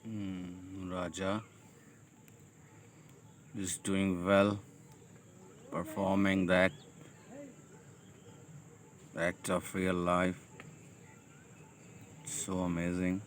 Raja is doing well, performing the act of real life. So amazing.